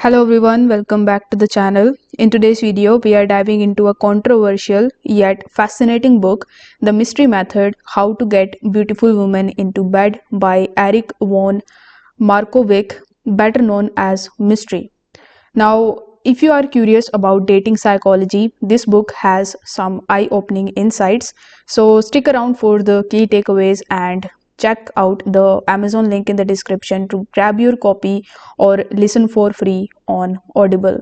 Hello everyone, welcome back to the channel. In today's video, we are diving into a controversial yet fascinating book, The Mystery Method: How to Get Beautiful Women into Bed by Eric von Markovic, better known as Mystery. Now, if you are curious about dating psychology, this book has some eye-opening insights. So stick around for the key takeaways and check out the Amazon link in the description to grab your copy or listen for free on Audible.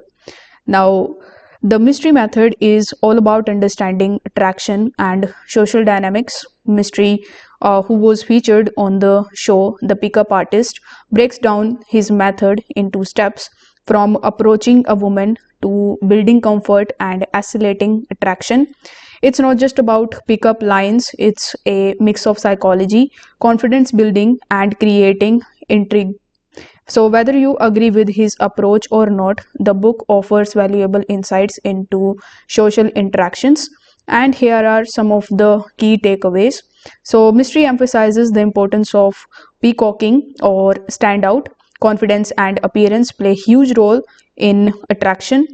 Now, the mystery method is all about understanding attraction and social dynamics. Mystery, who was featured on the show The Pickup Artist, breaks down his method into steps from approaching a woman to building comfort and escalating attraction. It's not just about pickup lines, it's a mix of psychology, confidence building, and creating intrigue. So, whether you agree with his approach or not, the book offers valuable insights into social interactions. And here are some of the key takeaways. So, mystery emphasizes the importance of peacocking or standout. Confidence and appearance play a huge role in attraction.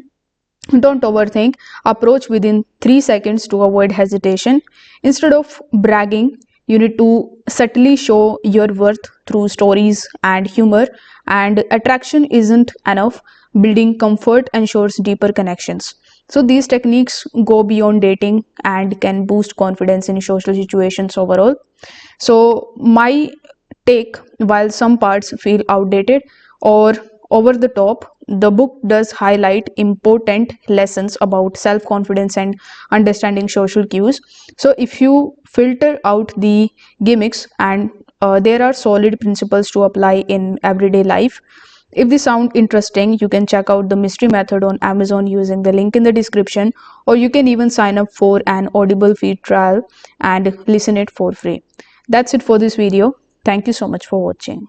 Don't overthink. Approach within 3 seconds to avoid hesitation. Instead of bragging, you need to subtly show your worth through stories and humor. And attraction isn't enough. Building comfort ensures deeper connections. So, these techniques go beyond dating and can boost confidence in social situations overall. So, my take, while some parts feel outdated or over the top, the book does highlight important lessons about self confidence and understanding social cues. So, if you filter out the gimmicks and there are solid principles to apply in everyday life. If this sound interesting, you can check out the mystery method on Amazon using the link in the description, or you can even sign up for an Audible free trial and listen it for free. That's it for this video. Thank you so much for watching.